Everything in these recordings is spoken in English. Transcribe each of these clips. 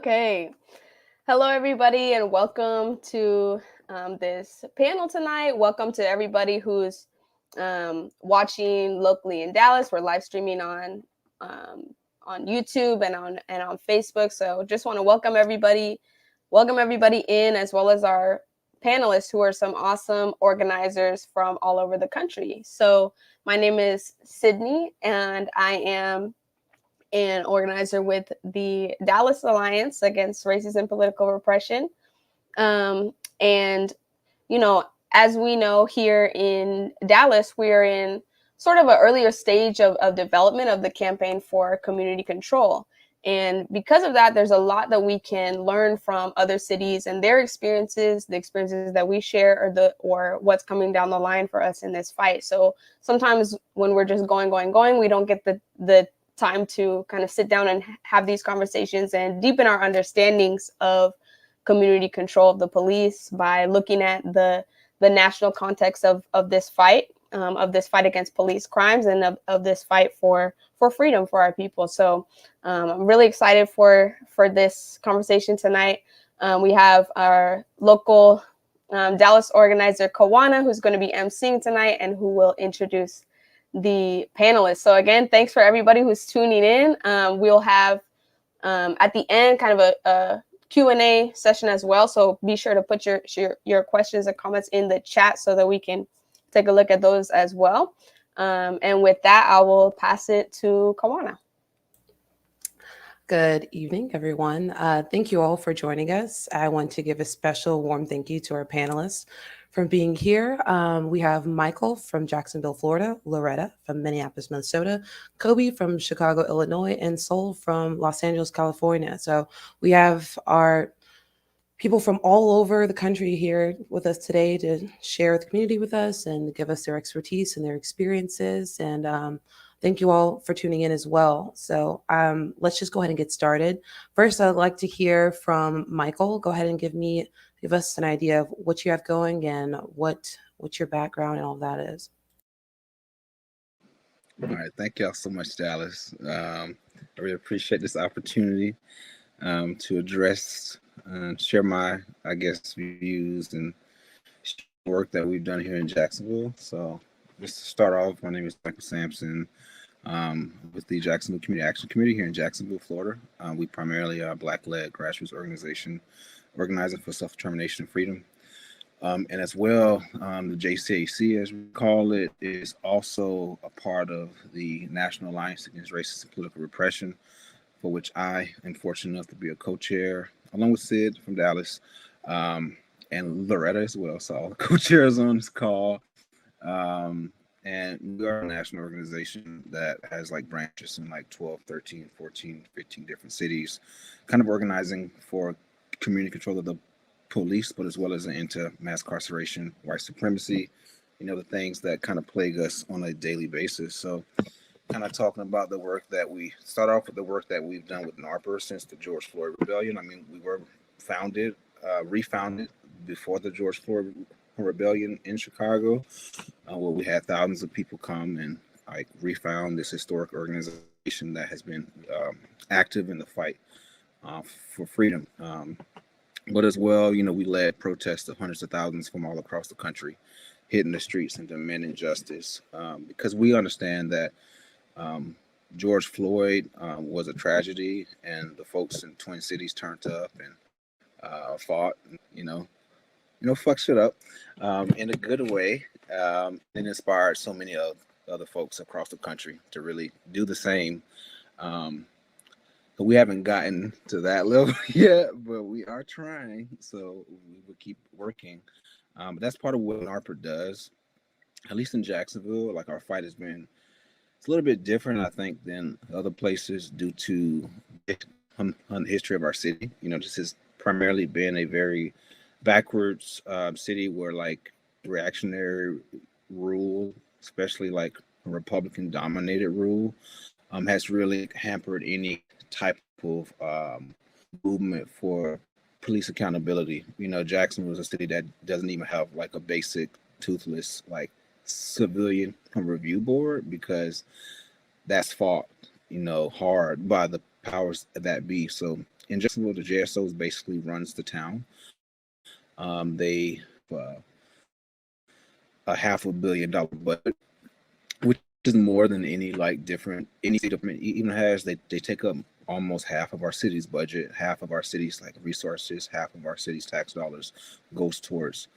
Okay. Hello, everybody, and welcome to this panel tonight. Welcome to everybody who's watching locally in Dallas. We're live streaming on YouTube and on Facebook. So, just want to welcome everybody in, as well as our panelists, who are some awesome organizers from all over the country. So, my name is Sydney, and I am an organizer with the Dallas Alliance Against Racism and Political Repression. And, as we know, here in Dallas, we're in sort of an earlier stage of development of the campaign for community control. And because of that, there's a lot that we can learn from other cities and their experiences, the experiences that we share, or what's coming down the line for us in this fight. So sometimes when we're just going, we don't get the time to kind of sit down and have these conversations and deepen our understandings of community control of the police by looking at the national context of this fight against police crimes, and of this fight for freedom for our people. So I'm really excited for this conversation tonight. We have our local Dallas organizer, Kawana, who's going to be emceeing tonight and who will introduce the panelists. So again, thanks for everybody who's tuning in. We'll have at the end kind of a Q&A session as well. So be sure to put your questions and comments in the chat so that we can take a look at those as well. And with that, I will pass it to Kawana. Good evening, everyone. Thank you all for joining us. I want to give a special warm thank you to our panelists for being here. We have Michael from Jacksonville, Florida, Loretta from Minneapolis, Minnesota, Kobi from Chicago, Illinois, and Sol from Los Angeles, California. So we have our people from all over the country here with us today to share the community with us and give us their expertise and their experiences. And thank you all for tuning in as well. So let's just go ahead and get started. First, I'd like to hear from Michael. Go ahead and give us an idea of what you have going and what your background and all that is. All right, thank y'all so much, Dallas. I really appreciate this opportunity to address, share my, views and work that we've done here in Jacksonville. So just to start off, my name is Michael Sampson. With the Jacksonville Community Action Committee here in Jacksonville, Florida. We primarily are a Black-led grassroots organization organizing for self-determination and freedom. And as well, the JCAC, as we call it, is also a part of the National Alliance Against Racism and Political Repression, for which I am fortunate enough to be a co-chair, along with Sid from Dallas, and Loretta as well. So all the co-chairs on this call. And we are a national organization that has like branches in like 12, 13, 14, 15 different cities, kind of organizing for community control of the police, but as well as into mass incarceration, white supremacy, the things that kind of plague us on a daily basis. So kind of talking about the work that we start off with, the work that we've done with NARPA since the George Floyd Rebellion. I mean, we were refounded before the George Floyd Rebellion in Chicago, where we had thousands of people come and refound this historic organization that has been active in the fight for freedom. But as well, we led protests of hundreds of thousands from all across the country, hitting the streets and demanding justice, because we understand that George Floyd was a tragedy, and the folks in Twin Cities turned up and fought, fuck shit up in a good way, and inspired so many other folks across the country to really do the same. But we haven't gotten to that level yet, but we are trying, so we will keep working. But that's part of what NARPA does, at least in Jacksonville. Like, our fight it's a little bit different, I think, than other places due to the history of our city. This has primarily been a very backwards city where reactionary rule, especially a Republican dominated rule, has really hampered any type of movement for police accountability. Jacksonville is a city that doesn't even have a basic toothless civilian review board, because that's fought hard by the powers that be. So in Jacksonville, the JSOs basically runs the town. They a $500 million budget, which is more than any state government even has. They take up almost half of our city's budget, half of our city's resources, half of our city's tax dollars goes towards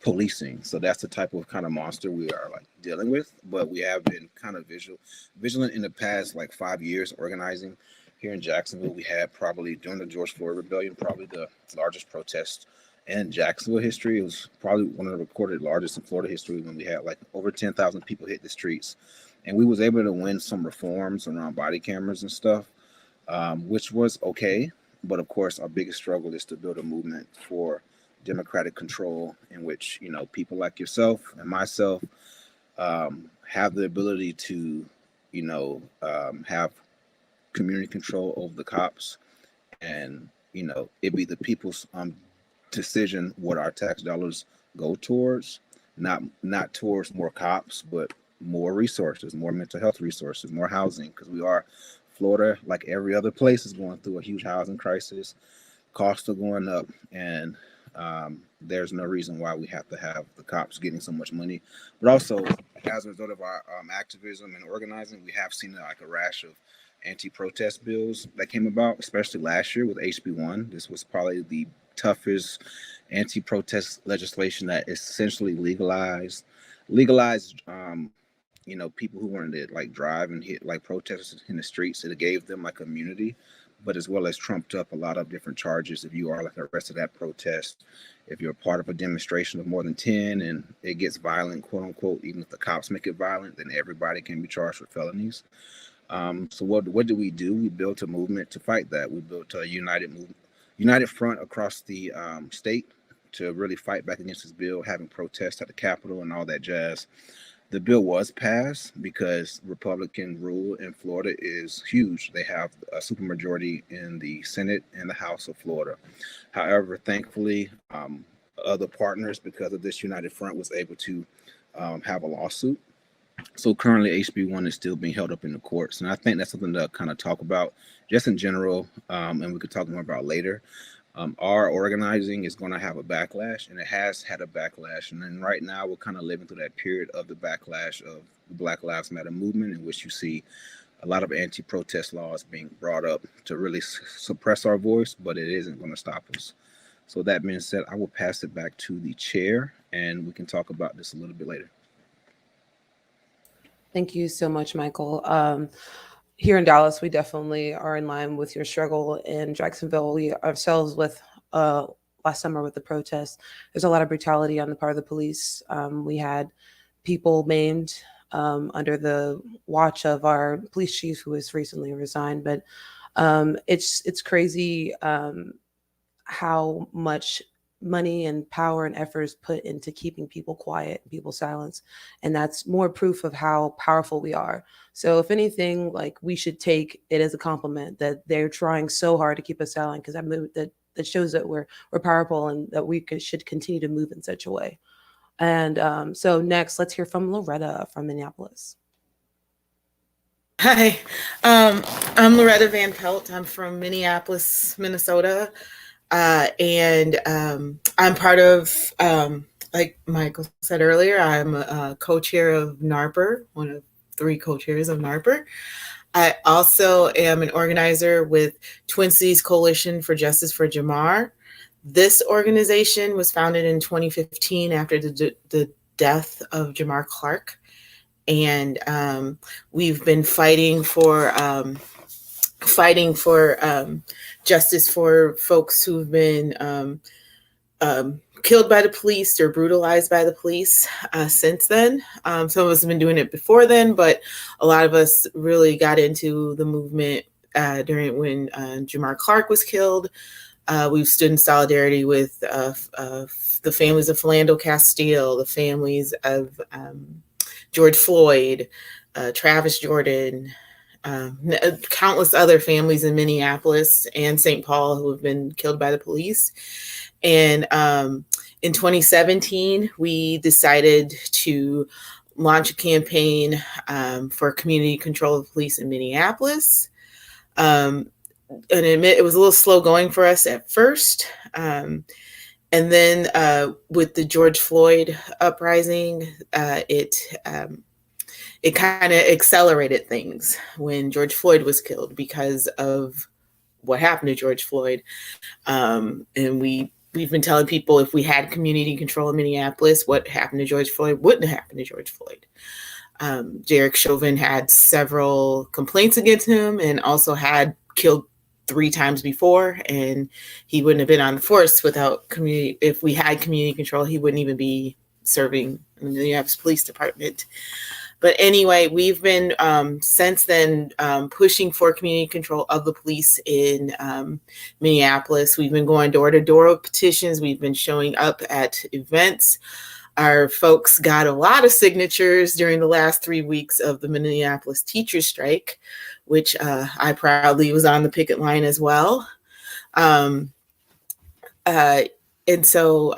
policing. So that's the type of kind of monster we are dealing with. But we have been kind of vigilant in the past 5 years organizing here in Jacksonville. We had probably during the George Floyd Rebellion, probably the largest protest in Jacksonville history. It was probably one of the recorded largest in Florida history when we had over 10,000 people hit the streets. And we was able to win some reforms around body cameras and stuff, which was okay. But of course, our biggest struggle is to build a movement for democratic control in which, people like yourself and myself have the ability to, have community control over the cops, and, it be the people's decision what our tax dollars go towards, not towards more cops, but more resources, more mental health resources, more housing, because Florida, like every other place, is going through a huge housing crisis. Costs are going up, and there's no reason why we have to have the cops getting so much money. But also, as a result of our activism and organizing, we have seen a rash of anti-protest bills that came about, especially last year with HB1. This was probably the toughest anti-protest legislation that essentially legalized people who wanted to drive and hit protesters in the streets. It gave them immunity, but as well as trumped up a lot of different charges. If you are arrested at protest, if you're a part of a demonstration of more than 10 and it gets violent, quote unquote, even if the cops make it violent, then everybody can be charged with felonies. So what do? We built a movement to fight that. We built a united front across the state to really fight back against this bill, having protests at the Capitol and all that jazz. The bill was passed because Republican rule in Florida is huge. They have a supermajority in the Senate and the House of Florida. However, thankfully, other partners, because of this united front, was able to have a lawsuit. So currently HB1 is still being held up in the courts. And I think that's something to kind of talk about just in general, and we could talk more about later. Our organizing is going to have a backlash, and it has had a backlash. And then right now we're kind of living through that period of the backlash of the Black Lives Matter movement, in which you see a lot of anti-protest laws being brought up to really suppress our voice, but it isn't going to stop us. So that being said, I will pass it back to the chair, and we can talk about this a little bit later. Thank you so much, Michael. Here in Dallas, we definitely are in line with your struggle. In Jacksonville, we ourselves with last summer with the protests, there's a lot of brutality on the part of the police. We had people maimed under the watch of our police chief, who has recently resigned. But it's crazy how much money and power and effort is put into keeping people quiet, people silence. And that's more proof of how powerful we are. So if anything, we should take it as a compliment that they're trying so hard to keep us silent, because that shows that we're powerful and that we should continue to move in such a way. And so next, let's hear from Loretta from Minneapolis. Hi, I'm Loretta Van Pelt. I'm from Minneapolis, Minnesota. And I'm part of, like Michael said earlier, I'm a co-chair of NARPR, one of 3 co-chairs of NARPR. I also am an organizer with Twin Cities Coalition for Justice for Jamar. This organization was founded in 2015 after the death of Jamar Clark. And we've been fighting for justice for folks who've been killed by the police or brutalized by the police since then. Some of us have been doing it before then, but a lot of us really got into the movement during when Jamar Clark was killed. We've stood in solidarity with the families of Philando Castile, the families of George Floyd, Travis Jordan, countless other families in Minneapolis and St. Paul who have been killed by the police. And in 2017, we decided to launch a campaign for community control of police in Minneapolis. and admit it was a little slow going for us at first. And then with the George Floyd uprising, it kind of accelerated things when George Floyd was killed because of what happened to George Floyd. And we've been telling people if we had community control in Minneapolis, what happened to George Floyd wouldn't have happened to George Floyd. Derek Chauvin had several complaints against him and also had killed 3 times before, and he wouldn't have been on the force without community. If we had community control, he wouldn't even be serving in the Minneapolis Police Department. But anyway, we've been since then pushing for community control of the police in Minneapolis. We've been going door to door with petitions. We've been showing up at events. Our folks got a lot of signatures during the last 3 weeks of the Minneapolis teachers strike, which I proudly was on the picket line as well. And so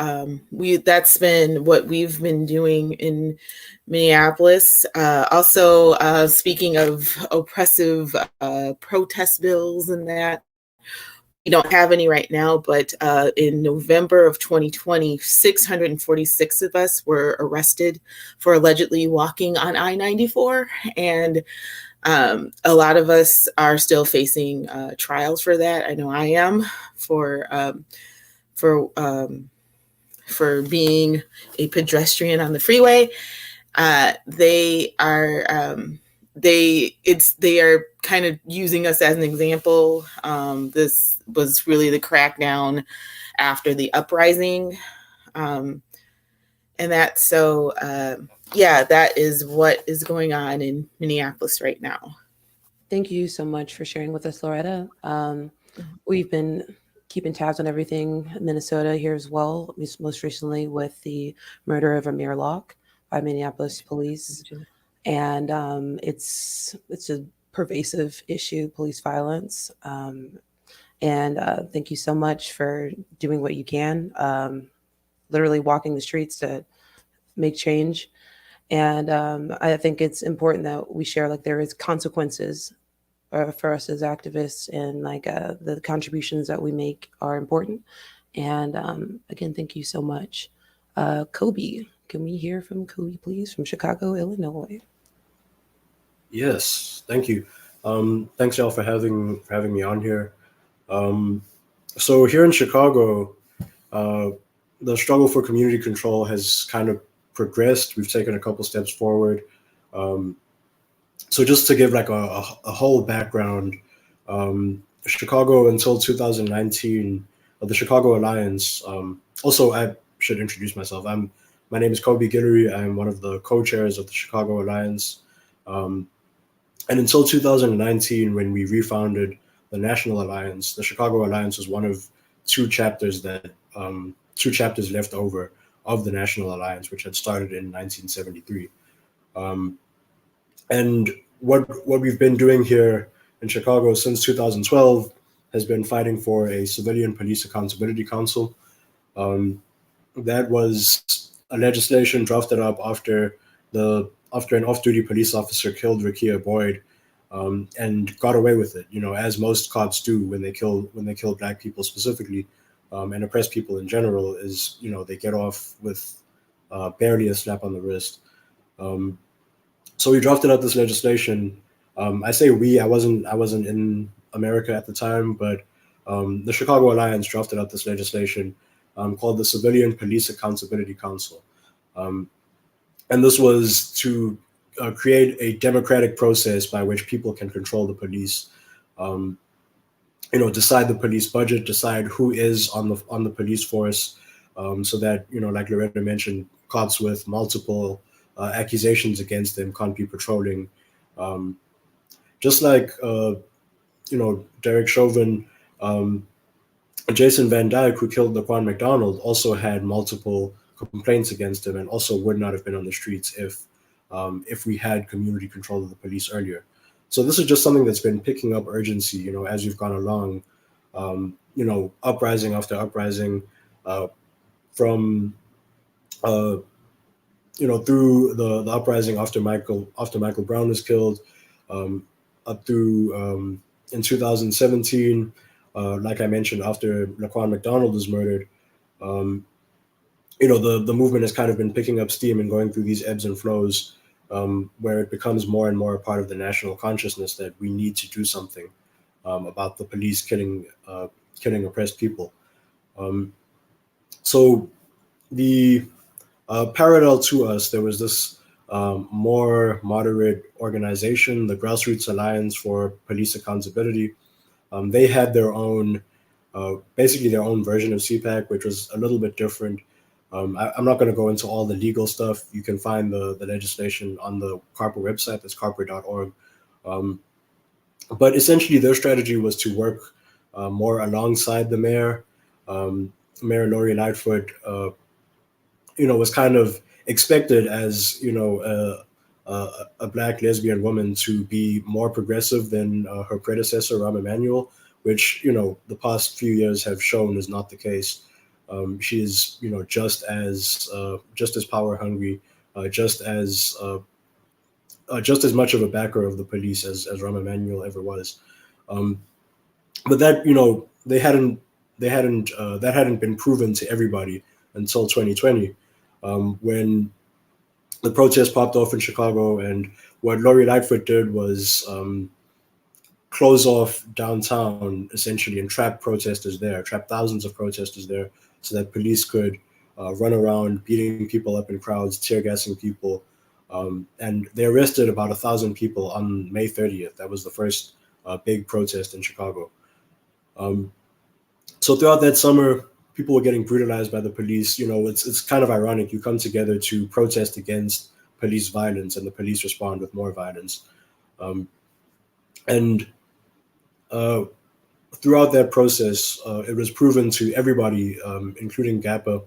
that's been what we've been doing in Minneapolis. Also, speaking of oppressive protest bills and that, we don't have any right now, but in November of 2020, 646 of us were arrested for allegedly walking on I-94. And a lot of us are still facing trials for that. I know I am for being a pedestrian on the freeway. They are kind of using us as an example. This was really the crackdown after the uprising. And that is what is going on in Minneapolis right now. Thank you so much for sharing with us, Loretta. We've been keeping tabs on everything in Minnesota here as well, most recently with the murder of Amir Locke by Minneapolis police. And it's a pervasive issue, police violence. And thank you so much for doing what you can, literally walking the streets to make change. And I think it's important that we share, like, there is consequences for us as activists, and like the contributions that we make are important. And again, thank you so much. Kobi, can we hear from Kobi, please, from Chicago, Illinois? Yes, thank you. Thanks, y'all, for having me on here. So here in Chicago, the struggle for community control has kind of progressed. We've taken a couple steps forward. So just to give like a whole background, Chicago until 2019, the Chicago Alliance. Also, I should introduce myself. My name is Kobi Guillory. I'm one of the co-chairs of the Chicago Alliance. And until 2019, when we refounded the National Alliance, the Chicago Alliance was one of two chapters left over of the National Alliance, which had started in 1973. And what we've been doing here in Chicago since 2012 has been fighting for a civilian police accountability council. That was a legislation drafted up after an off-duty police officer killed Rekia Boyd, and got away with it. As most cops do when they kill Black people specifically, and oppressed people in general, is they get off with barely a slap on the wrist. So we drafted up this legislation. I say we. I wasn't in America at the time, but the Chicago Alliance drafted up this legislation called the Civilian Police Accountability Council. And this was to create a democratic process by which people can control the police, decide the police budget, decide who is on the police force, so that, like Loretta mentioned, cops with multiple accusations against them can't be patrolling. Just like, Derek Chauvin, Jason Van Dyke, who killed Laquan McDonald, also had multiple complaints against him and also would not have been on the streets if we had community control of the police earlier. So this is just something that's been picking up urgency, as we've gone along, uprising after uprising, from through the uprising after Michael Brown was killed, up through in 2017, like I mentioned, after Laquan McDonald was murdered, the movement has kind of been picking up steam and going through these ebbs and flows, where it becomes more and more a part of the national consciousness that we need to do something about the police killing oppressed people. So the parallel to us, there was this more moderate organization, the Grassroots Alliance for Police Accountability. They had their own, basically their own version of CPAC, which was a little bit different. I'm not going to go into all the legal stuff. You can find the legislation on the CARPA website, that's carpa.org. But essentially their strategy was to work more alongside the mayor. Mayor Lori Lightfoot, was kind of expected as, a Black lesbian woman to be more progressive than her predecessor, Rahm Emanuel, which, the past few years have shown is not the case. She is, just as power hungry, just as much of a backer of the police as Rahm Emanuel ever was. But that, that hadn't been proven to everybody until 2020, when the protest popped off in Chicago, and what Lori Lightfoot did was close off downtown essentially and trap thousands of protesters there, so that police could run around beating people up in crowds, tear gassing people. And they arrested about 1,000 people on May 30th. That was the first big protest in Chicago. So throughout that summer, people were getting brutalized by the police. It's kind of ironic. You come together to protest against police violence, and the police respond with more violence. And throughout that process, it was proven to everybody, including GAPA,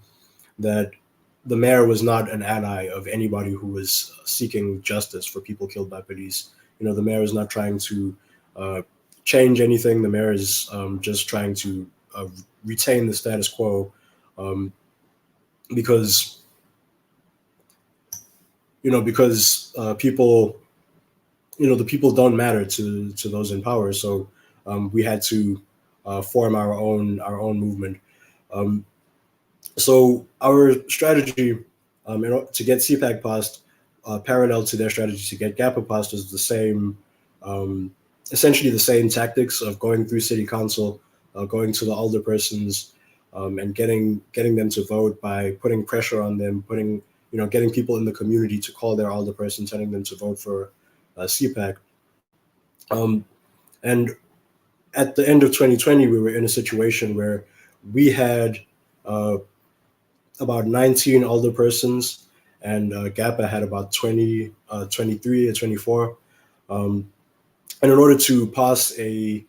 that the mayor was not an ally of anybody who was seeking justice for people killed by police. The mayor is not trying to change anything. The mayor is just trying to retain the status quo, because people, the people don't matter to those in power. So we had to form our own movement. So our strategy to get CPAC passed, parallel to their strategy to get GAPA passed, is the same, essentially the same tactics of going through city council, going to the alderpersons, and getting them to vote by putting pressure on them, getting people in the community to call their alderperson, telling them to vote for CPAC. And at the end of 2020, we were in a situation where we had about 19 alderpersons, and GAPA had about 23 or 24. And in order to pass a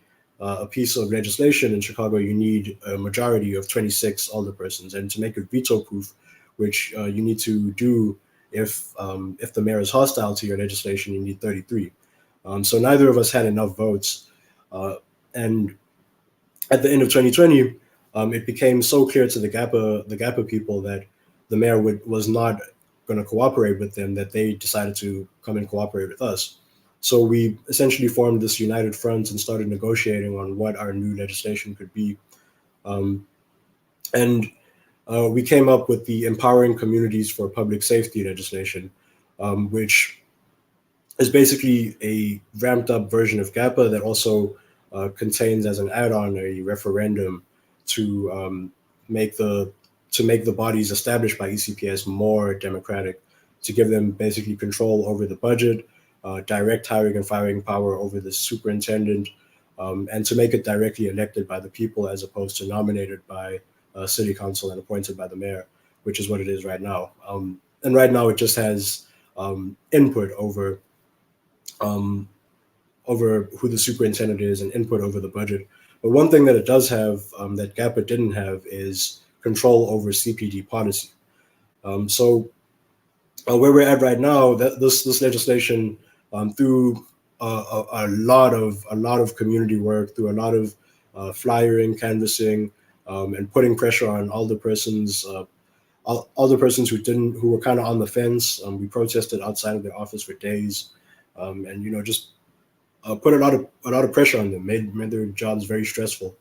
piece of legislation in Chicago, you need a majority of 26 alderpersons, and to make it veto-proof, which you need to do if the mayor is hostile to your legislation, you need 33. So neither of us had enough votes, and at the end of 2020, it became so clear to the GAPA people that the mayor was not going to cooperate with them, that they decided to come and cooperate with us. So we essentially formed this united front and started negotiating on what our new legislation could be. And we came up with the Empowering Communities for Public Safety legislation, which is basically a ramped up version of GAPA that also contains as an add-on a referendum to make the bodies established by ECPS more democratic, to give them basically control over the budget, direct hiring and firing power over the superintendent, and to make it directly elected by the people as opposed to nominated by city council and appointed by the mayor, which is what it is right now. And right now it just has input over who the superintendent is and input over the budget. But one thing that it does have that GAPA didn't have is control over CPD policy. So where we're at right now, that this legislation, through a lot of community work, through a lot of flyering, canvassing, and putting pressure on alderpersons who were kind of on the fence. We protested outside of their office for days, and just put a lot of pressure on them, made their jobs very stressful.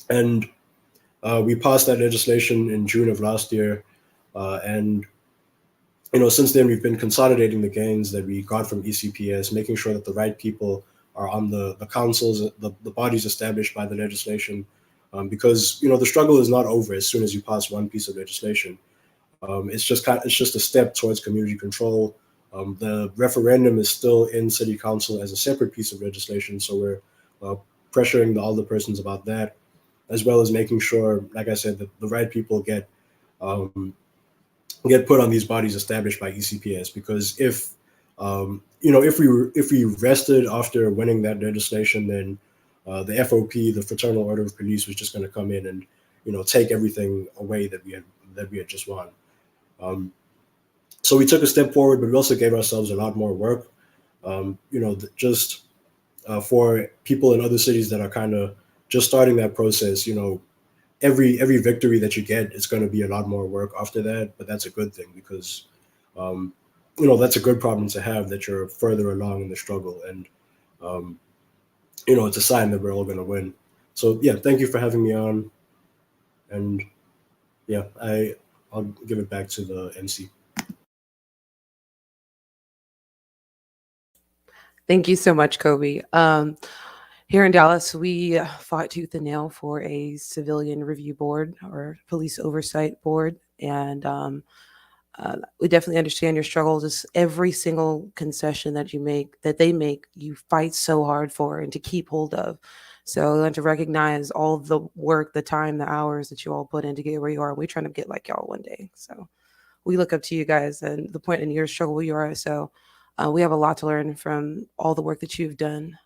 And we passed that legislation in June of last year, and since then we've been consolidating the gains that we got from ECPS, making sure that the right people are on the councils, the bodies established by the legislation, because the struggle is not over as soon as you pass one piece of legislation. It's just a step towards community control. The referendum is still in city council as a separate piece of legislation, so we're pressuring the alderpersons about that, as well as making sure, like I said, that the right people get put on these bodies established by ECPS. Because if we rested after winning that legislation, then the FOP, the Fraternal Order of Police, was just going to come in and take everything away that we had just won. So we took a step forward, but we also gave ourselves a lot more work. For people in other cities that are kind of just starting that process, every victory that you get, it's going to be a lot more work after that. But that's a good thing, because that's a good problem to have, that you're further along in the struggle, and it's a sign that we're all going to win. So yeah, thank you for having me on, and yeah, I'll give it back to the MC. Thank you so much, Kobi. Here in Dallas, we fought tooth and nail for a civilian review board, or police oversight board, and we definitely understand your struggles. Just every single concession that they make, you fight so hard for and to keep hold of. So, and to recognize all the work, the time, the hours that you all put in to get where you are. We're trying to get like y'all one day. So we look up to you guys and the point in your struggle you are. So we have a lot to learn from all the work that you've done.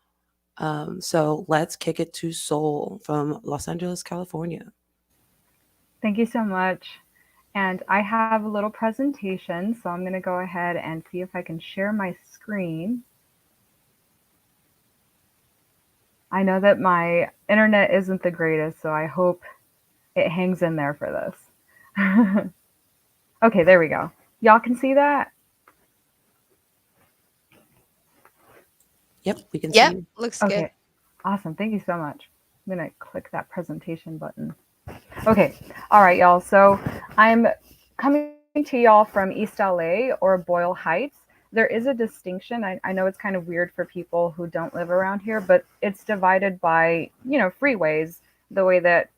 So let's kick it to Soul from Los Angeles, California. Thank you so much. And I have a little presentation, so I'm going to go ahead and see if I can share my screen. I know that my internet isn't the greatest, so I hope it hangs in there for this. Okay, there we go. Y'all can see that? Yep, we can see you. Looks Okay, good. awesome. Thank you so much. I'm going to click that presentation button. Okay, all right, y'all. So I'm coming to y'all from East LA, or Boyle Heights. There is a distinction. I know it's kind of weird for people who don't live around here, but it's divided by, freeways, the way that,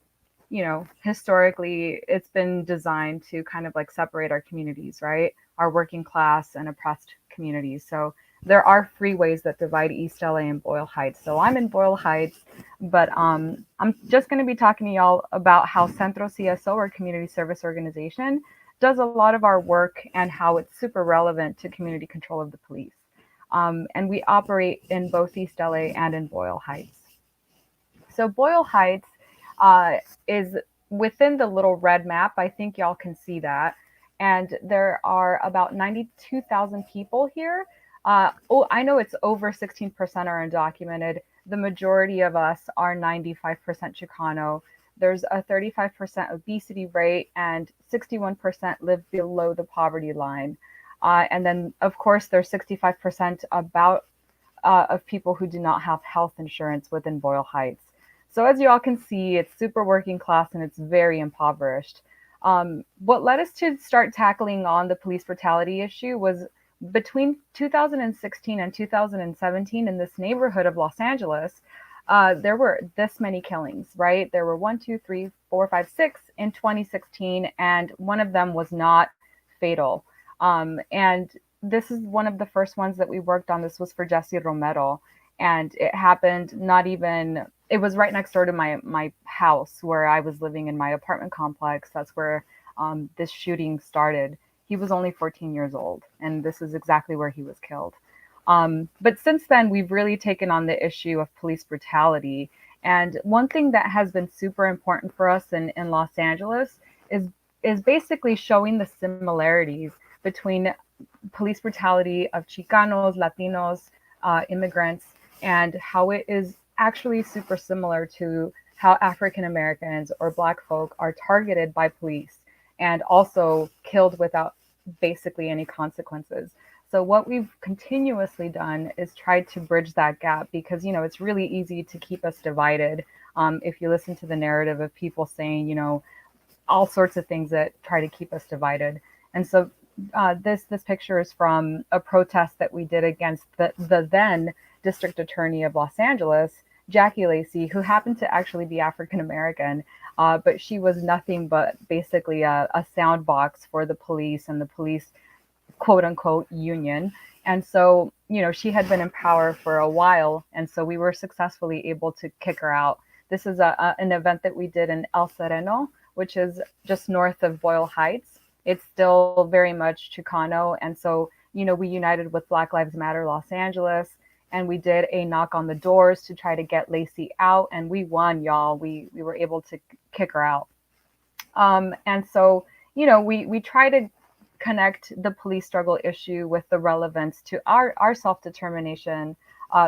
historically it's been designed to kind of like separate our communities, right? Our working class and oppressed communities. So there are freeways that divide East LA and Boyle Heights. So I'm in Boyle Heights, but I'm just going to be talking to y'all about how Centro CSO, or Community Service Organization, does a lot of our work and how it's super relevant to community control of the police. And we operate in both East LA and in Boyle Heights. So Boyle Heights is within the little red map. I think y'all can see that. And there are about 92,000 people here. I know it's over 16% are undocumented. The majority of us are 95% Chicano. There's a 35% obesity rate, and 61% live below the poverty line. And then, of course, there's 65% of people who do not have health insurance within Boyle Heights. So as you all can see, it's super working class and it's very impoverished. What led us to start tackling on the police brutality issue was between 2016 and 2017 in this neighborhood of Los Angeles, there were this many killings, right? There were 1, 2, 3, 4, 5, 6 in 2016, and one of them was not fatal. And this is one of the first ones that we worked on. This was for Jesse Romero, and it happened it was right next door to my house where I was living in my apartment complex. That's where this shooting started. He was only 14 years old, and this is exactly where he was killed. But since then, we've really taken on the issue of police brutality. And one thing that has been super important for us in Los Angeles is basically showing the similarities between police brutality of Chicanos, Latinos, immigrants, and how it is actually super similar to how African Americans or Black folk are targeted by police and also killed without basically any consequences. so what we've continuously done is tried to bridge that gap because, it's really easy to keep us divided. If you listen to the narrative of people saying, all sorts of things that try to keep us divided. And so this picture is from a protest that we did against the then District Attorney of Los Angeles, Jackie Lacey, who happened to actually be African American, but she was nothing but basically a sound box for the police and the police quote unquote union. And so, she had been in power for a while. And so we were successfully able to kick her out. This is an event that we did in El Sereno, which is just north of Boyle Heights. It's still very much Chicano. And so, we united with Black Lives Matter Los Angeles, and we did a knock on the doors to try to get Lacey out. And we won, y'all. We were able to kick her out. And so, we try to connect the police struggle issue with the relevance to our self-determination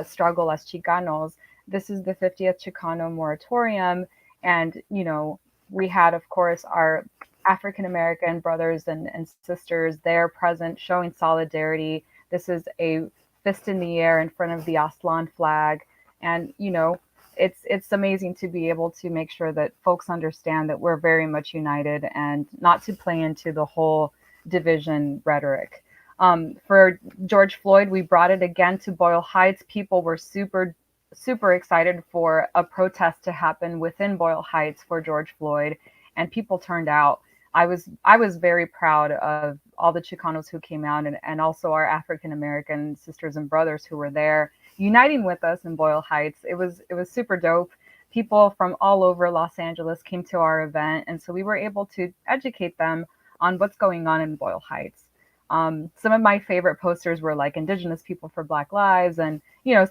struggle as Chicanos. This is the 50th Chicano moratorium. And, we had, of course, our African-American brothers and sisters there present showing solidarity. This is a fist in the air in front of the Aslan flag. And, it's amazing to be able to make sure that folks understand that we're very much united and not to play into the whole division rhetoric. For George Floyd, we brought it again to Boyle Heights. People were super excited for a protest to happen within Boyle Heights for George Floyd, and people turned out. I was very proud of all the Chicanos who came out, and also our African American sisters and brothers who were there uniting with us in Boyle Heights. It was super dope. People from all over Los Angeles came to our event, and so we were able to educate them on what's going on in Boyle Heights. Some of my favorite posters were like Indigenous People for Black Lives and,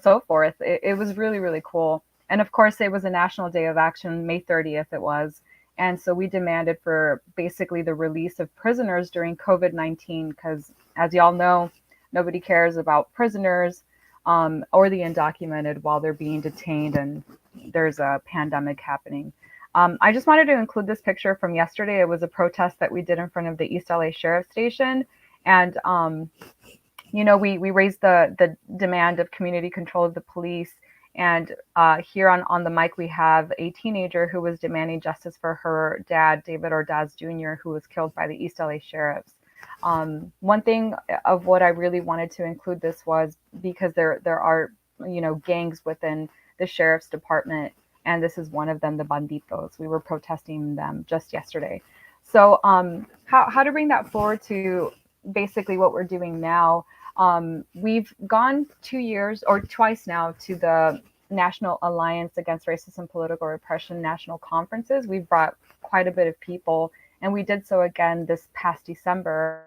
so forth. It was really, really cool. And of course, it was a National Day of Action, May 30th it was. And so we demanded for basically the release of prisoners during COVID-19, because as y'all know, nobody cares about prisoners or the undocumented while they're being detained and there's a pandemic happening. I just wanted to include this picture from yesterday. It was a protest that we did in front of the East LA Sheriff's Station. And, we raised the demand of community control of the police. And here on the mic, we have a teenager who was demanding justice for her dad, David Ordaz Jr., who was killed by the East LA Sheriffs. One thing of what I really wanted to include this was because there are, gangs within the Sheriff's Department. And this is one of them, the Banditos. We were protesting them just yesterday. So how to bring that forward to basically what we're doing now. We've gone 2 years or twice now to the National Alliance Against Racist and Political Repression national conferences. We've brought quite a bit of people, and we did so again this past December.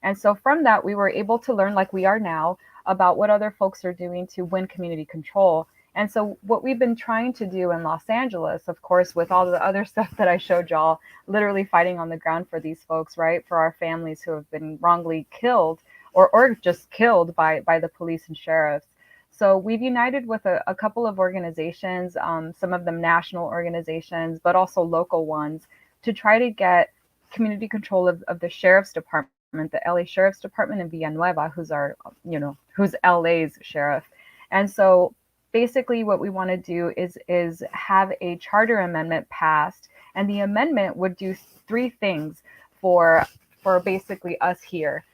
And so from that, we were able to learn, like we are now, about what other folks are doing to win community control. And so what we've been trying to do in Los Angeles, of course, with all the other stuff that I showed y'all, literally fighting on the ground for these folks, right? For our families who have been wrongly killed or just killed by the police and sheriffs. So we've united with a couple of organizations, some of them national organizations, but also local ones, to try to get community control of the sheriff's department, the LA Sheriff's Department in Villanueva, who's LA's sheriff. And so basically what we want to do is have a charter amendment passed, and the amendment would do three things for basically us here.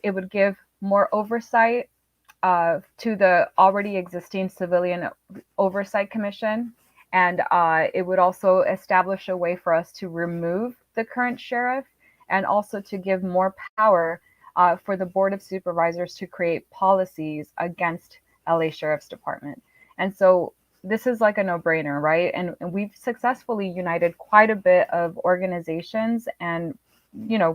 It would give more oversight to the already existing Civilian Oversight Commission, and it would also establish a way for us to remove the current sheriff, and also to give more power for the Board of Supervisors to create policies against LA Sheriff's Department. And so this is like a no-brainer, right? And we've successfully united quite a bit of organizations and,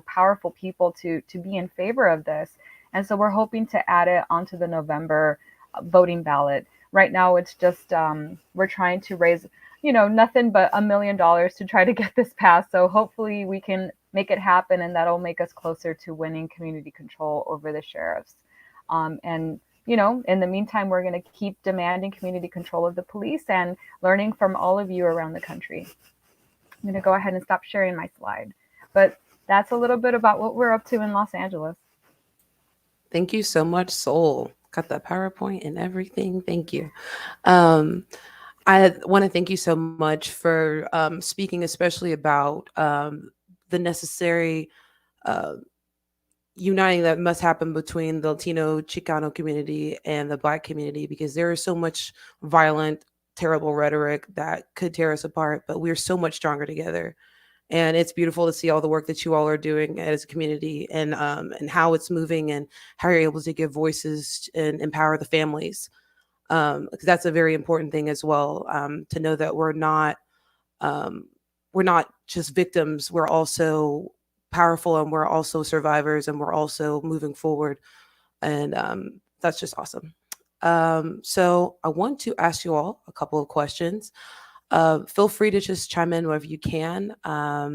powerful people to be in favor of this. And so we're hoping to add it onto the November voting ballot. Right now, it's just, we're trying to raise, nothing but $1 million to try to get this passed. So hopefully we can make it happen, and that'll make us closer to winning community control over the sheriffs. And in the meantime, we're going to keep demanding community control of the police and learning from all of you around the country. I'm going to go ahead and stop sharing my slide. But that's a little bit about what we're up to in Los Angeles. Thank you so much, Soul. Got that PowerPoint and everything. Thank you. Um, I want to thank you so much for speaking, especially about the necessary uh, uniting that must happen between the Latino Chicano community and the Black community, because there is so much violent, terrible rhetoric that could tear us apart, but we're so much stronger together. And it's beautiful to see all the work that you all are doing as a community, and how it's moving, and how you're able to give voices and empower the families. Because that's a very important thing as well, to know that um, we're not just victims, we're also powerful, and we're also survivors, and we're also moving forward. And that's just awesome. So I want to ask you all a couple of questions. Feel free to just chime in wherever you can. I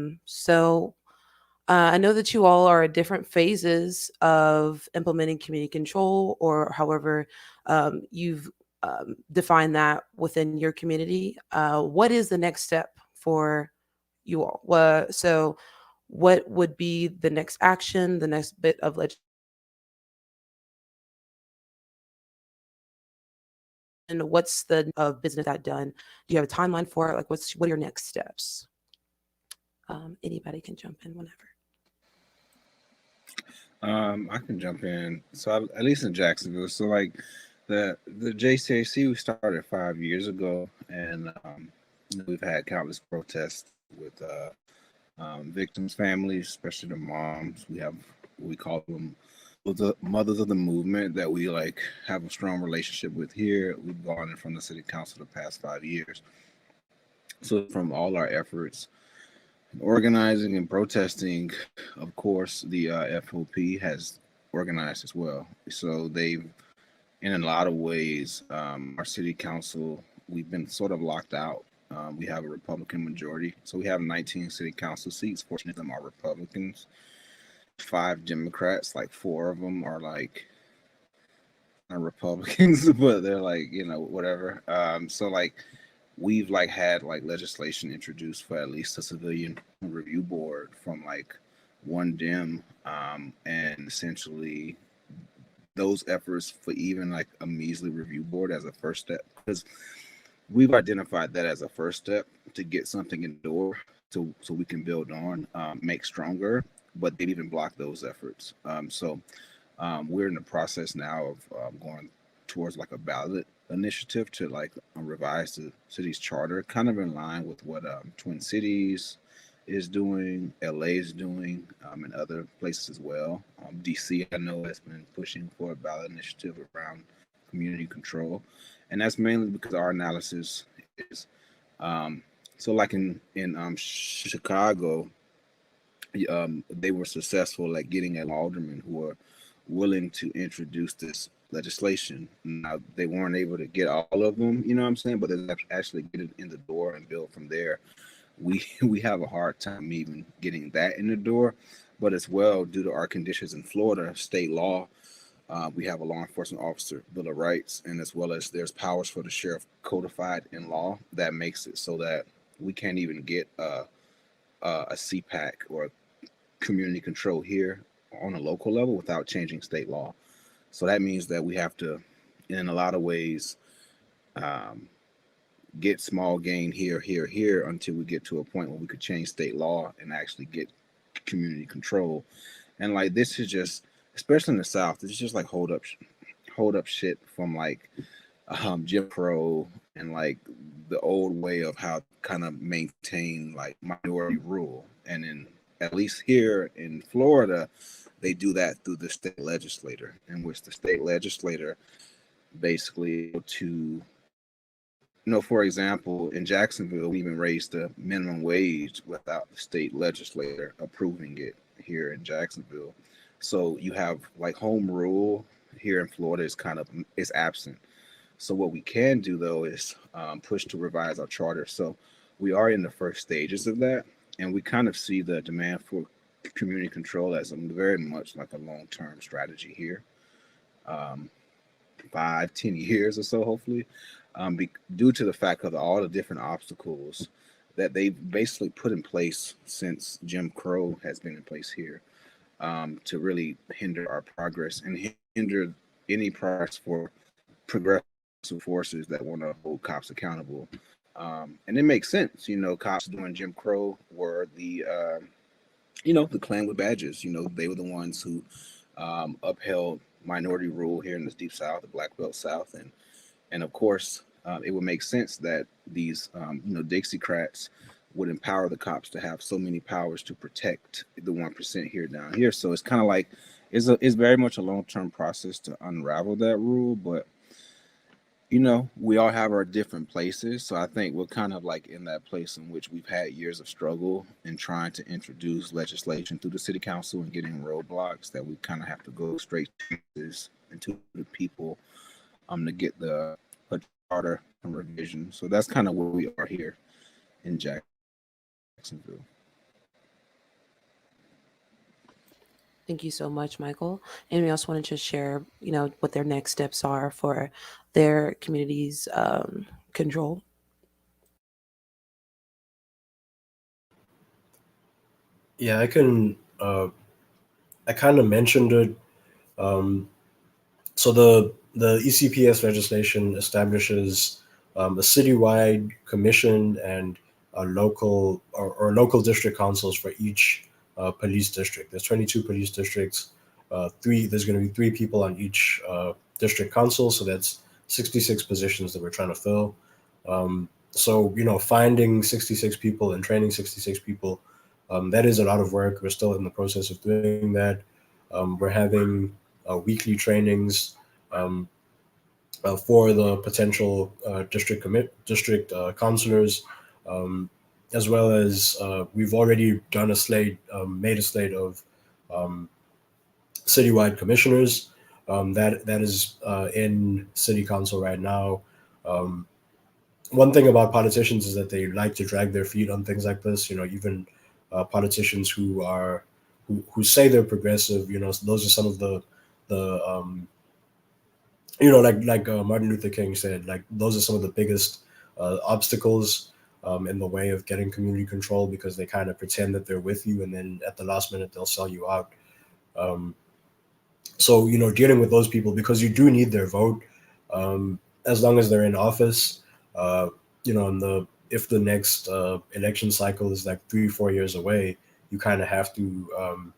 know that you all are at different phases of implementing community control, or however you've defined that within your community. What is the next step for you all? What would be the next action, the next bit of legislation? What's the business that done? Do you have a timeline for it? Like, what are your next steps? Anybody can jump in whenever. I can jump in. So at least in Jacksonville, so like the JCAC we started 5 years ago, and we've had countless protests with victims' families, especially the moms. We have what we call them the mothers of the movement that we like have a strong relationship with here. We've gone in from the city council the past 5 years. So from all our efforts organizing and protesting, of course, the FOP has organized as well. So they've, in a lot of ways, our city council, we've been sort of locked out. We have a Republican majority. So we have 19 city council seats. 14 of them are Republicans, 5 Democrats, like 4 of them are like Republicans, but they're like, whatever. So like we've like had like legislation introduced for at least a civilian review board from like one Dem, and essentially those efforts for even like a measly review board as a first step, because we've identified that as a first step to get something in the door so we can build on, make stronger, but they've even blocked those efforts. We're in the process now of going towards like a ballot initiative to like revise the city's charter, kind of in line with what Twin Cities is doing, LA is doing, and other places as well. DC, I know, has been pushing for a ballot initiative around community control, and that's mainly because our analysis is so like in Chicago, they were successful at getting an alderman who are willing to introduce this legislation. Now, they weren't able to get all of them, you know what I'm saying? But they actually get it in the door and build from there. We have a hard time even getting that in the door, but as well, due to our conditions in Florida, state law, we have a law enforcement officer bill of rights, and as well as there's powers for the sheriff codified in law that makes it so that we can't even get a CPAC or community control here on a local level without changing state law. So that means that we have to, in a lot of ways, get small gain here until we get to a point where we could change state law and actually get community control. And like this is just, especially in the South, it's just like hold up shit from like Jim Crow and like the old way of how to kind of maintain like minority rule. And in at least here in Florida, they do that through the state legislator, in which the state legislator basically to, for example, in Jacksonville, we even raised the minimum wage without the state legislator approving it here in Jacksonville. So you have like home rule here in Florida is absent. So what we can do though is push to revise our charter. So we are in the first stages of that, and we kind of see the demand for community control as very much like a long-term strategy here, 5-10 years or so, hopefully, due to the fact of all the different obstacles that they've basically put in place since Jim Crow has been in place here. to really hinder our progress and hinder any progress for progressive forces that want to hold cops accountable. And it makes sense, cops during Jim Crow were the clan with badges. They were the ones who upheld minority rule here in the Deep South, the Black Belt South, and of course, it would make sense that these Dixiecrats would empower the cops to have so many powers to protect the 1% here down here. So it's kind of like it's very much a long-term process to unravel that rule, but we all have our different places. So I think we're kind of like in that place in which we've had years of struggle in trying to introduce legislation through the city council and getting roadblocks that we kind of have to go straight to this and to the people to get the charter and revision. So that's kind of where we are here in Jacksonville. Thank you so much, Michael. And we also wanted to share, what their next steps are for their community's control. Yeah, I can. I kind of mentioned it. So the ECPS legislation establishes a citywide commission and a local or local district councils for each police district. There's 22 police districts. There's going to be 3 people on each district council, so that's 66 positions that we're trying to fill. So finding 66 people and training 66 people, that is a lot of work. We're still in the process of doing that. We're having weekly trainings for the potential district counselors, as well as we've already done made a slate of citywide commissioners that is in city council right now. One thing about politicians is that they like to drag their feet on things like this. Even politicians who say they're progressive. Those are some of the like Martin Luther King said, like those are some of the biggest obstacles in the way of getting community control, because they kind of pretend that they're with you, and then at the last minute they'll sell you out. So dealing with those people, because you do need their vote, as long as they're in office. If the next election cycle is like 3-4 years away, you kind of have to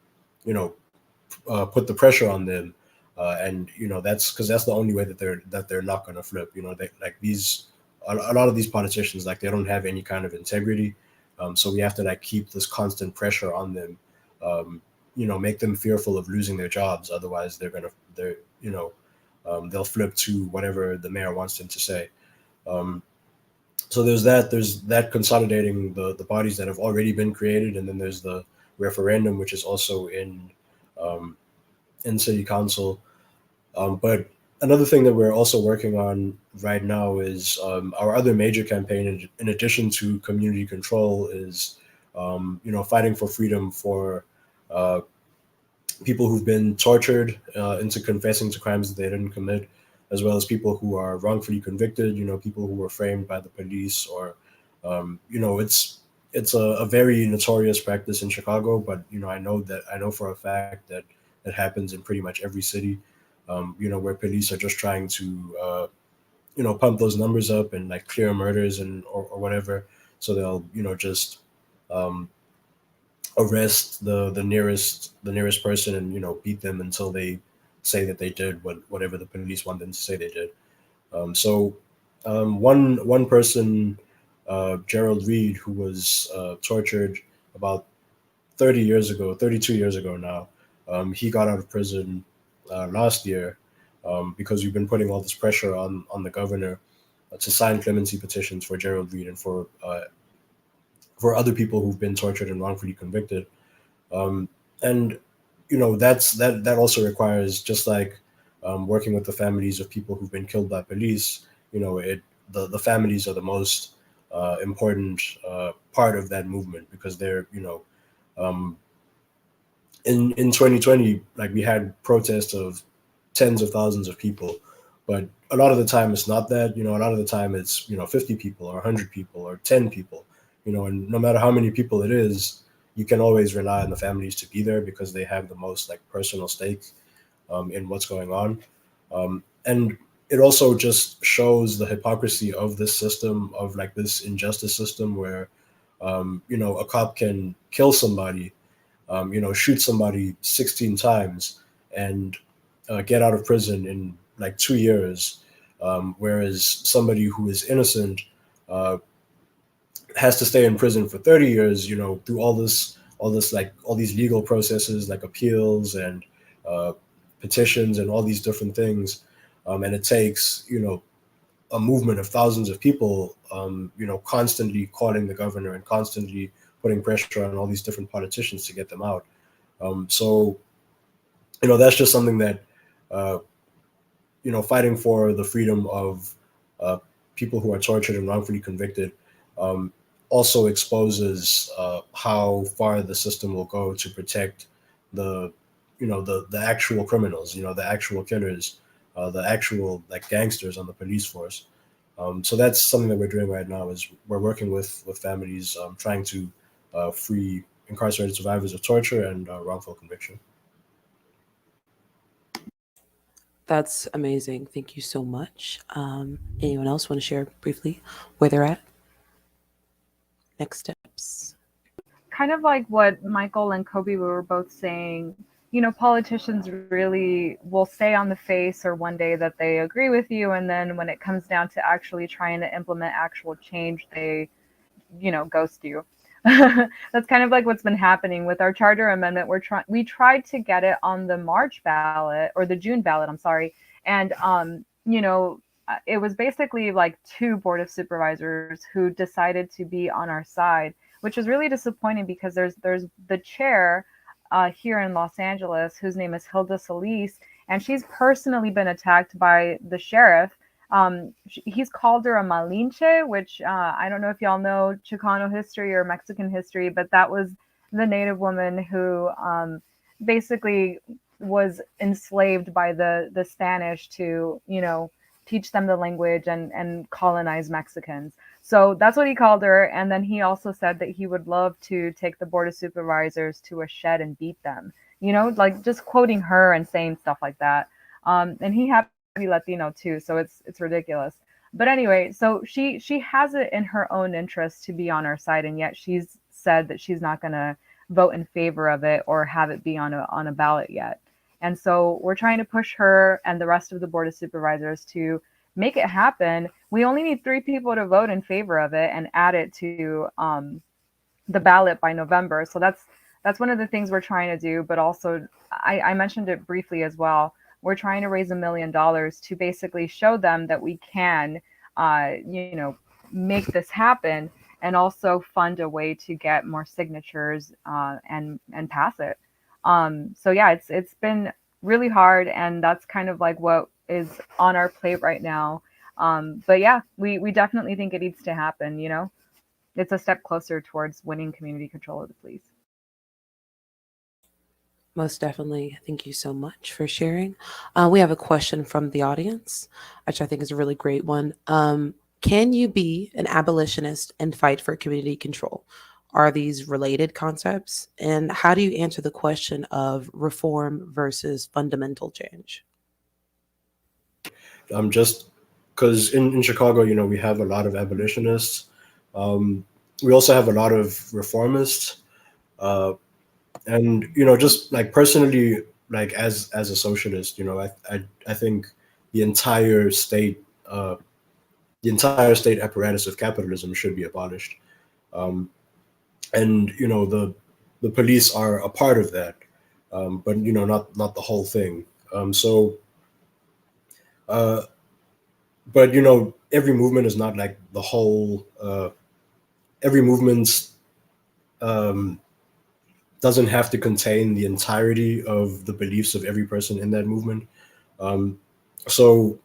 put the pressure on them. And that's because that's the only way that they're not going to flip. A lot of these politicians, like, they don't have any kind of integrity. So we have to like keep this constant pressure on them. Make them fearful of losing their jobs. Otherwise, they'll flip to whatever the mayor wants them to say. So there's that consolidating the bodies that have already been created, and then there's the referendum, which is also in city council. But another thing that we're also working on right now is our other major campaign, in addition to community control, is fighting for freedom for people who've been tortured into confessing to crimes that they didn't commit, as well as people who are wrongfully convicted, people who were framed by the police, or it's a very notorious practice in Chicago, but I know for a fact that it happens in pretty much every city, where police are just trying to pump those numbers up and like clear murders or whatever. So they'll just arrest the nearest person and beat them until they say that they did whatever the police want them to say they did. One person, Gerald Reed, who was tortured about 32 years ago now, he got out of prison last year because we've been putting all this pressure on the governor to sign clemency petitions for Gerald Reed and for other people who've been tortured and wrongfully convicted. And that also requires, just like working with the families of people who've been killed by police, the families are the most important part of that movement, because they're in 2020, like, we had protests of tens of thousands of people, but a lot of the time it's not that. A lot of the time it's 50 people or 100 people or 10 people, and no matter how many people it is, you can always rely on the families to be there because they have the most like personal stake in what's going on. And it also just shows the hypocrisy of this system, of like this injustice system where, a cop can kill somebody, shoot somebody 16 times and get out of prison in like 2 years, whereas somebody who is innocent has to stay in prison for 30 years, through all these legal processes like appeals and petitions and all these different things. And it takes, a movement of thousands of people, constantly calling the governor and constantly putting pressure on all these different politicians to get them out. So, that's just something that, fighting for the freedom of people who are tortured and wrongfully convicted also exposes how far the system will go to protect the actual criminals, the actual killers, the actual like gangsters on the police force. So that's something that we're doing right now. Is we're working with families, trying to free incarcerated survivors of torture and wrongful conviction. That's amazing. Thank you so much. Anyone else want to share briefly where they're at? Next steps. Kind of like what Michael and Kobi were both saying, politicians really will say on the face or one day that they agree with you, and then when it comes down to actually trying to implement actual change, they, ghost you. That's kind of like what's been happening with our charter amendment. We tried to get it on the March ballot, or the June ballot, I'm sorry. And, it was basically like 2 board of supervisors who decided to be on our side, which is really disappointing because there's the chair here in Los Angeles, whose name is Hilda Solis, and she's personally been attacked by the sheriff. He's called her a Malinche, which I don't know if y'all know Chicano history or Mexican history, but that was the Native woman who basically was enslaved by the Spanish to, teach them the language and colonize Mexicans. So that's what he called her. And then he also said that he would love to take the board of supervisors to a shed and beat them, like just quoting her and saying stuff like that. And he happened to be Latino too, so it's ridiculous. But anyway, so she has it in her own interest to be on our side, and yet she's said that she's not going to vote in favor of it or have it be on a ballot yet. And so we're trying to push her and the rest of the board of supervisors to make it happen. We only need 3 people to vote in favor of it and add it to the ballot by November. So that's one of the things we're trying to do. But also, I mentioned it briefly as well. We're trying to raise $1 million to basically show them that we can, make this happen, and also fund a way to get more signatures and pass it. So yeah, it's been really hard, and that's kind of like what is on our plate right now. But yeah, we definitely think it needs to happen. It's a step closer towards winning community control of the police. Most definitely. Thank you so much for sharing. We have a question from the audience, which I think is a really great one. Can you be an abolitionist and fight for community control? Are these related concepts? And how do you answer the question of reform versus fundamental change? Just because in Chicago, we have a lot of abolitionists. We also have a lot of reformists. And, just like personally, like as a socialist, I think the entire state apparatus of capitalism should be abolished. And, the police are a part of that, but, not the whole thing. But, every movement is not like the whole, every movement doesn't have to contain the entirety of the beliefs of every person in that movement. So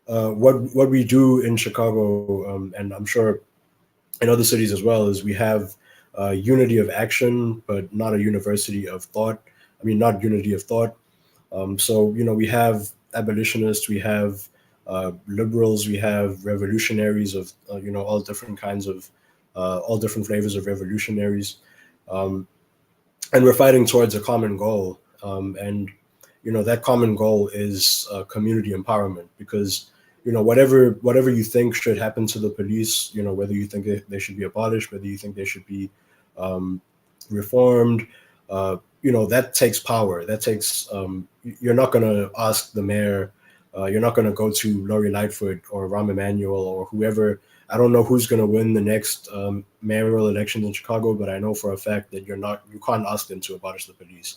what we do in Chicago, and I'm sure in other cities as well, is we have unity of action, but not a university of thought. Not unity of thought. So, we have abolitionists, we have liberals, we have revolutionaries of, all different kinds of, all different flavors of revolutionaries. and we're fighting towards a common goal. And that common goal is community empowerment, because whatever you think should happen to the police, whether you think they should be abolished, whether you think they should be reformed, that takes power. That takes you're not going to ask the mayor, you're not going to go to Lori Lightfoot or Rahm Emanuel or whoever. I don't know who's going to win the next mayoral election in Chicago, but I know for a fact that you can't ask them to abolish the police.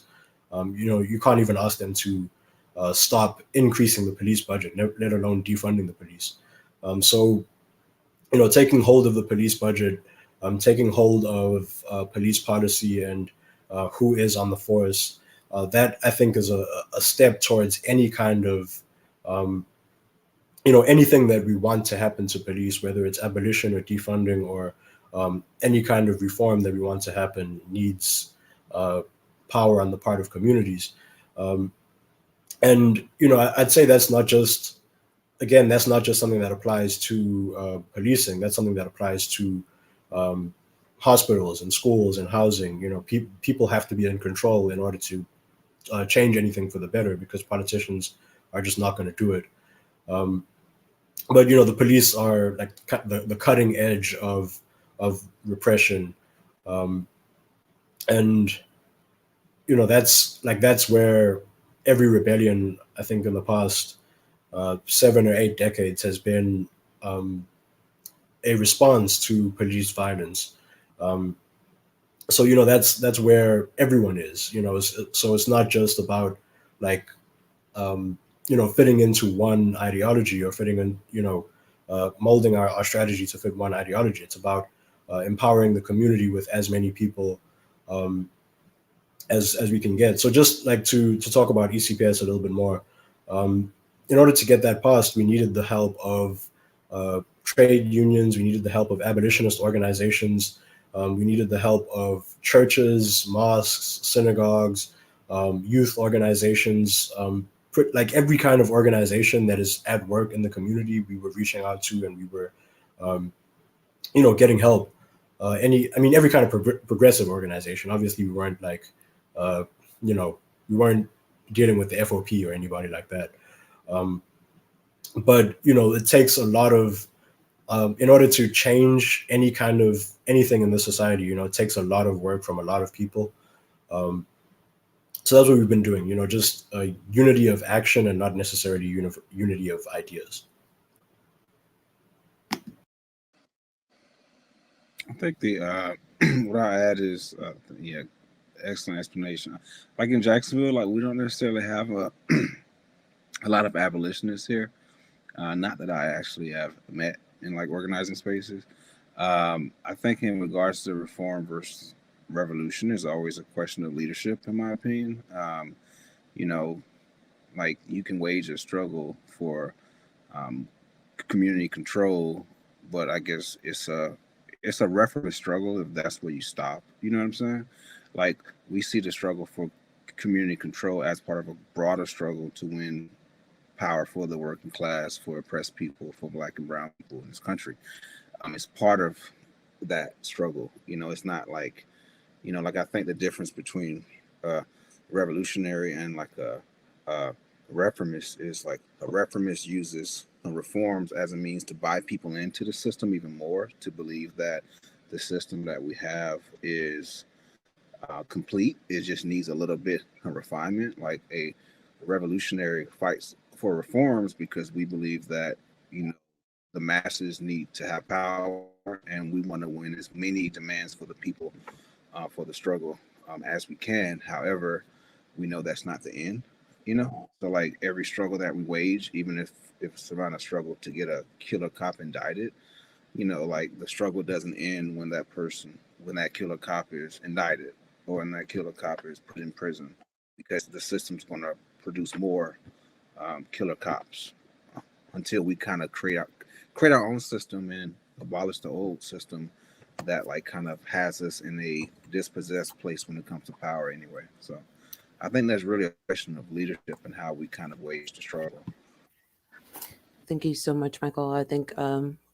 You can't even ask them to stop increasing the police budget, let alone defunding the police. So, taking hold of the police budget, taking hold of police policy and who is on the force, that I think is a step towards any kind of anything that we want to happen to police, whether it's abolition or defunding or any kind of reform that we want to happen, needs power on the part of communities. And I'd say that's not just something that applies to policing. That's something that applies to hospitals and schools and housing. People have to be in control in order to change anything for the better, because politicians are just not going to do it. But the police are like the cutting edge of repression, and that's where every rebellion, I think, in the past 7 or 8 decades has been a response to police violence. So that's where everyone is. So it's not just about like fitting into one ideology or fitting in, molding our strategy to fit one ideology. It's about empowering the community with as many people as we can get. So just like to talk about ECPS a little bit more, in order to get that passed, we needed the help of trade unions. We needed the help of abolitionist organizations. We needed the help of churches, mosques, synagogues, youth organizations, like every kind of organization that is at work in the community. We were reaching out to, and we were, getting help. Every kind of progressive organization. Obviously, we weren't like, we weren't dealing with the FOP or anybody like that. But it takes a lot of, in order to change anything in this society, it takes a lot of work from a lot of people. So that's what we've been doing, just a unity of action and not necessarily unity of ideas. I think the what I add is excellent explanation. Like in Jacksonville, like we don't necessarily have a lot of abolitionists here. Not that I actually have met in like organizing spaces. I think in regards to reform versus revolution is always a question of leadership, in my opinion. Like you can wage a struggle for community control, but I guess it's a reference struggle if that's where you stop. You know what I'm saying? Like we see the struggle for community control as part of a broader struggle to win power for the working class, for oppressed people, for Black and brown people in this country. It's part of that struggle. It's not like, like I think the difference between revolutionary and like a reformist is like a reformist uses reforms as a means to buy people into the system even more, to believe that the system that we have is complete. It just needs a little bit of refinement. Like a revolutionary fights for reforms because we believe that the masses need to have power, and we want to win as many demands for the people for the struggle as we can. However, we know that's not the end. So like every struggle that we wage, even if it's around a struggle to get a killer cop indicted, like the struggle doesn't end when that killer cop is indicted or when that killer cop is put in prison, because the system's going to produce more killer cops until we kind of create our own system and abolish the old system that like kind of has us in a dispossessed place when it comes to power anyway. So I think that's really a question of leadership and how we kind of wage the struggle. Thank you so much, Michael. I think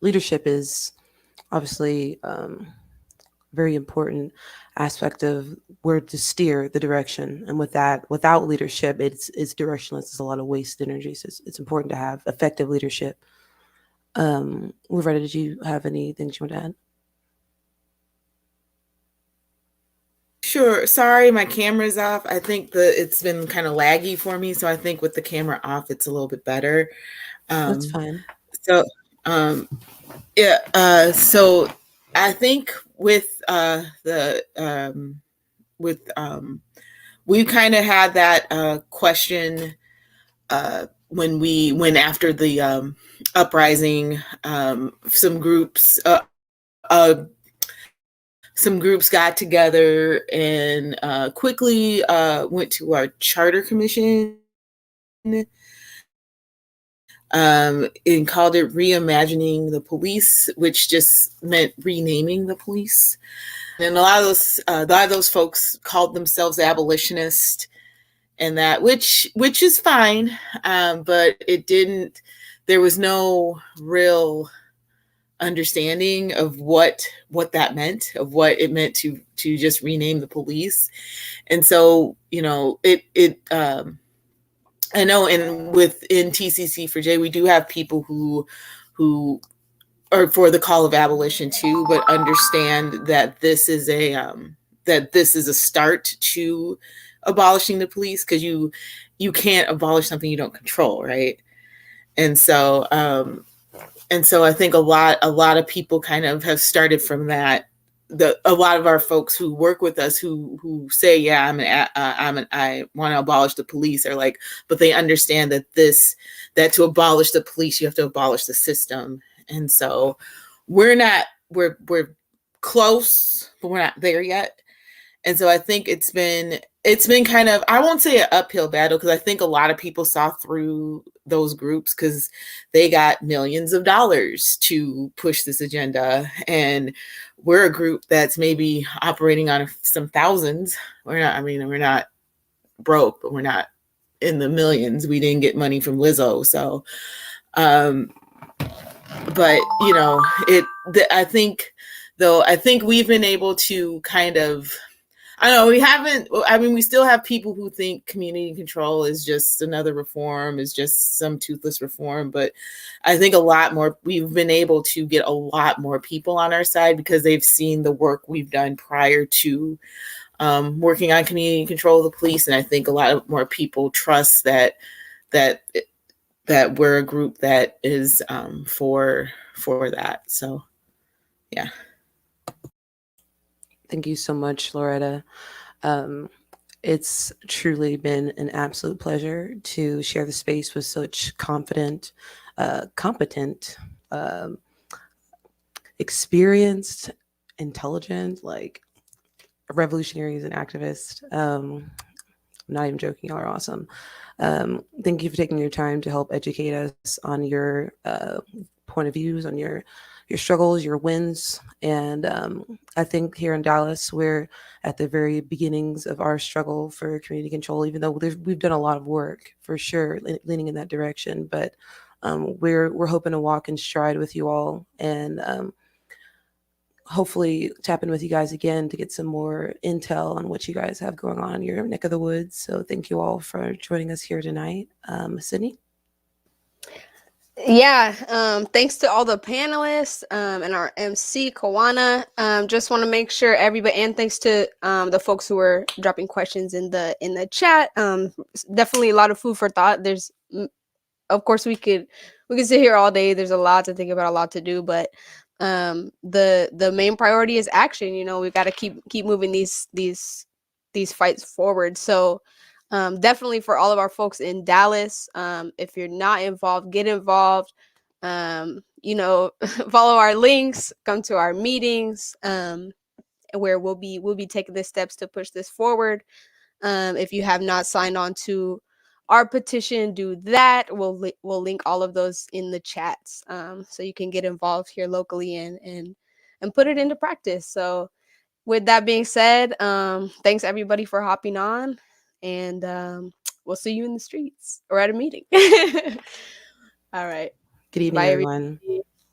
leadership is obviously very important aspect of where to steer the direction. And with that, without leadership, it's directionless. It's a lot of wasted energy. So it's important to have effective leadership. Loretta, did you have any things you want to add? Sure. Sorry, my camera's off. I think it's been kind of laggy for me, so I think with the camera off, it's a little bit better. That's fine. So, yeah. So I think with we kind of had that question when after the uprising, some groups got together and quickly went to our charter commission and called it Reimagining the Police, which just meant renaming the police. And a lot of those folks called themselves abolitionists, and that which is fine, but it didn't. There was no real understanding of what that meant, of what it meant to just rename the police. And so, you know, I know within TCC for J, we do have people who are for the call of abolition too, but understand that this is a start to abolishing the police, because you can't abolish something you don't control, right? And so I think a lot of people kind of have started from that. A lot of our folks who work with us who say, yeah, I want to abolish the police, are like, but they understand that to abolish the police, you have to abolish the system. And so we're close, but we're not there yet. And so I think it's been kind of, I won't say an uphill battle, because I think a lot of people saw through those groups because they got millions of dollars to push this agenda. And we're a group that's maybe operating on some thousands. We're not broke, but we're not in the millions. We didn't get money from Lizzo. So, but you know, I think we've been able to kind of, I know we still have people who think community control is just another reform, is just some toothless reform. But I think we've been able to get a lot more people on our side because they've seen the work we've done prior to working on community control of the police. And I think a lot more people trust that we're a group that is for that. So, yeah. Thank you so much, Loretta. It's truly been an absolute pleasure to share the space with such competent, experienced, intelligent, like revolutionaries and activists. I'm not even joking, y'all are awesome. Thank you for taking your time to help educate us on your point of views, on your struggles, your wins. And I think here in Dallas, we're at the very beginnings of our struggle for community control, even though we've done a lot of work for sure, leaning in that direction. But we're hoping to walk in stride with you all, and hopefully tap in with you guys again to get some more intel on what you guys have going on in your neck of the woods. So thank you all for joining us here tonight. Sydney? Yeah, thanks to all the panelists and our MC, Kawana. Just want to make sure everybody, and thanks to the folks who were dropping questions in the chat. Definitely a lot of food for thought. There's, of course, we could sit here all day. There's a lot to think about, a lot to do, but the main priority is action. You know, we've got to keep moving these fights forward. So definitely for all of our folks in Dallas, if you're not involved, get involved. You know, follow our links, come to our meetings, where we'll be taking the steps to push this forward. If you have not signed on to our petition, do that. We'll link all of those in the chats, so you can get involved here locally and put it into practice. So with that being said, thanks everybody for hopping on, and we'll see you in the streets or at a meeting. All right. Good evening, Bye, everyone.